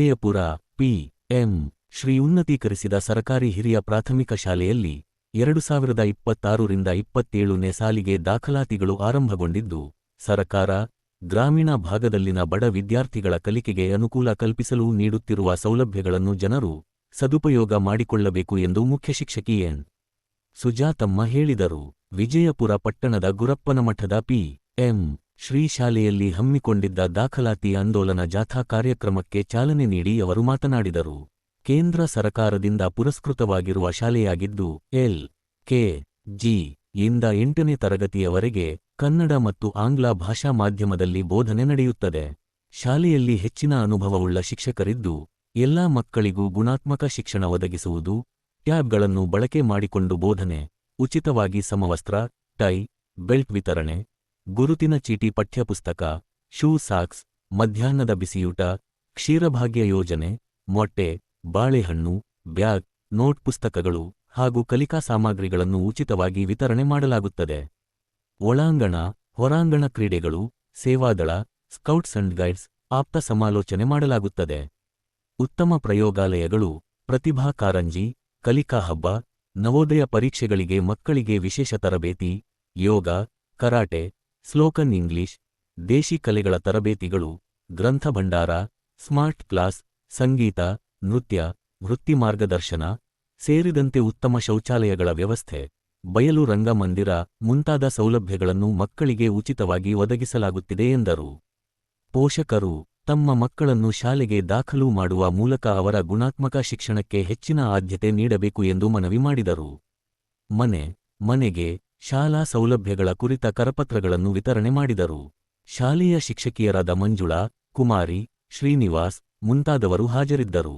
Vijayapura PM. Shri ಉನ್ನತೀಕರಿಸಿದ ಸರಕಾರಿ ಹಿರಿಯ ಪ್ರಾಥಮಿಕ ಶಾಲೆಯಲ್ಲಿ 2026ರಿಂದ 27ನೇ ಸಾಲಿಗೆ ದಾಖಲಾತಿಗಳು ಆರಂಭಗೊಂಡಿದ್ದು, ಸರಕಾರ, ಗ್ರಾಮೀಣ ಭಾಗದಲ್ಲಿನ ಬಡ ವಿದ್ಯಾರ್ಥಿಗಳ ಕಲಿಕೆಗೆ ಅನುಕೂಲ ಕಲ್ಪಿಸಲು ನೀಡುತ್ತಿರುವ ಸೌಲಭ್ಯಗಳನ್ನು ಜನರು ಸದುಪಯೋಗ ಮಾಡಿಕೊಳ್ಳಬೇಕು ಎಂದು ಮುಖ್ಯಶಿಕ್ಷಕಿ ಎನ್. ಸುಜಾತಮ್ಮ ಹೇಳಿದರು. ವಿಜಯಪುರ ಪಟ್ಟಣದ ಗುರಪ್ಪನಮಠದ ಪಿ.ಎಂ. ಶ್ರೀ ಶಾಲೆಯಲ್ಲಿ ಹಮ್ಮಿಕೊಂಡಿದ್ದ ದಾಖಲಾತಿ ಆಂದೋಲನ ಜಾಥಾ ಕಾರ್ಯಕ್ರಮಕ್ಕೆ ಚಾಲನೆ ನೀಡಿ ಅವರು ಮಾತನಾಡಿದರು. ಕೇಂದ್ರ ಸರಕಾರದಿಂದ ಪುರಸ್ಕೃತವಾಗಿರುವ ಶಾಲೆಯಾಗಿದ್ದು, ಎಲ್.ಕೆ.ಜಿ. ಯಿಂದ 8ನೇ ತರಗತಿಯವರೆಗೆ ಕನ್ನಡ ಮತ್ತು ಆಂಗ್ಲ ಭಾಷಾ ಮಾಧ್ಯಮದಲ್ಲಿ ಬೋಧನೆ ನಡೆಯುತ್ತದೆ. ಶಾಲೆಯಲ್ಲಿ ಹೆಚ್ಚಿನ ಅನುಭವವುಳ್ಳ ಶಿಕ್ಷಕರಿದ್ದು, ಎಲ್ಲಾ ಮಕ್ಕಳಿಗೂ ಗುಣಾತ್ಮಕ ಶಿಕ್ಷಣ ಒದಗಿಸುವುದು, ಟ್ಯಾಬ್ಗಳನ್ನು ಬಳಕೆ ಮಾಡಿಕೊಂಡು ಬೋಧನೆ, ಉಚಿತವಾಗಿ ಸಮವಸ್ತ್ರ, ಟೈ, ಬೆಲ್ಟ್ ವಿತರಣೆ, ಗುರುತಿನ ಚೀಟಿ, ಪಠ್ಯಪುಸ್ತಕ, ಶೂ ಸಾಕ್ಸ್, ಮಧ್ಯಾಹ್ನದ ಬಿಸಿಯೂಟ, ಕ್ಷೀರಭಾಗ್ಯ ಯೋಜನೆ, ಮೊಟ್ಟೆ, ಬಾಳೆಹಣ್ಣು, ಬ್ಯಾಗ್, ನೋಟ್ ಪುಸ್ತಕಗಳು ಹಾಗೂ ಕಲಿಕಾ ಸಾಮಗ್ರಿಗಳನ್ನು ಉಚಿತವಾಗಿ ವಿತರಣೆ ಮಾಡಲಾಗುತ್ತದೆ. ಒಳಾಂಗಣ, ಹೊರಾಂಗಣ ಕ್ರೀಡೆಗಳು, ಸೇವಾದಳ, ಸ್ಕೌಟ್ಸ್ ಅಂಡ್ ಗೈಡ್ಸ್, ಆಪ್ತ ಸಮಾಲೋಚನೆ ಮಾಡಲಾಗುತ್ತದೆ. ಉತ್ತಮ ಪ್ರಯೋಗಾಲಯಗಳು, ಪ್ರತಿಭಾ ಕಾರಂಜಿ, ಕಲಿಕಾ ಹಬ್ಬ, ನವೋದಯ ಪರೀಕ್ಷೆಗಳಿಗೆ ಮಕ್ಕಳಿಗೆ ವಿಶೇಷ ತರಬೇತಿ, ಯೋಗ, ಕರಾಟೆ, ಸ್ಲೋಕನ್ ಇಂಗ್ಲಿಷ್, ದೇಶಿ ಕಲೆಗಳ ತರಬೇತಿಗಳು, ಗ್ರಂಥ ಭಂಡಾರ, ಸ್ಮಾರ್ಟ್ ಕ್ಲಾಸ್, ಸಂಗೀತ, ನೃತ್ಯ, ವೃತ್ತಿ ಮಾರ್ಗದರ್ಶನ ಸೇರಿದಂತೆ ಉತ್ತಮ ಶೌಚಾಲಯಗಳ ವ್ಯವಸ್ಥೆ, ಬಯಲು ರಂಗಮಂದಿರ ಮುಂತಾದ ಸೌಲಭ್ಯಗಳನ್ನು ಮಕ್ಕಳಿಗೆ ಉಚಿತವಾಗಿ ಒದಗಿಸಲಾಗುತ್ತಿದೆ ಎಂದರು. ಪೋಷಕರು ತಮ್ಮ ಮಕ್ಕಳನ್ನು ಶಾಲೆಗೆ ದಾಖಲು ಮಾಡುವ ಮೂಲಕ ಅವರ ಗುಣಾತ್ಮಕ ಶಿಕ್ಷಣಕ್ಕೆ ಹೆಚ್ಚಿನ ಆದ್ಯತೆ ನೀಡಬೇಕು ಎಂದು ಮನವಿ ಮಾಡಿದರು. ಮನೆಗೆ ಶಾಲಾ ಸೌಲಭ್ಯಗಳ ಕುರಿತ ಕರಪತ್ರಗಳನ್ನು ವಿತರಣೆ ಮಾಡಿದರು. ಶಾಲೆಯ ಶಿಕ್ಷಕಿಯರಾದ ಮಂಜುಳಾ, ಕುಮಾರಿ, ಶ್ರೀನಿವಾಸ್ ಮುಂತಾದವರು ಹಾಜರಿದ್ದರು.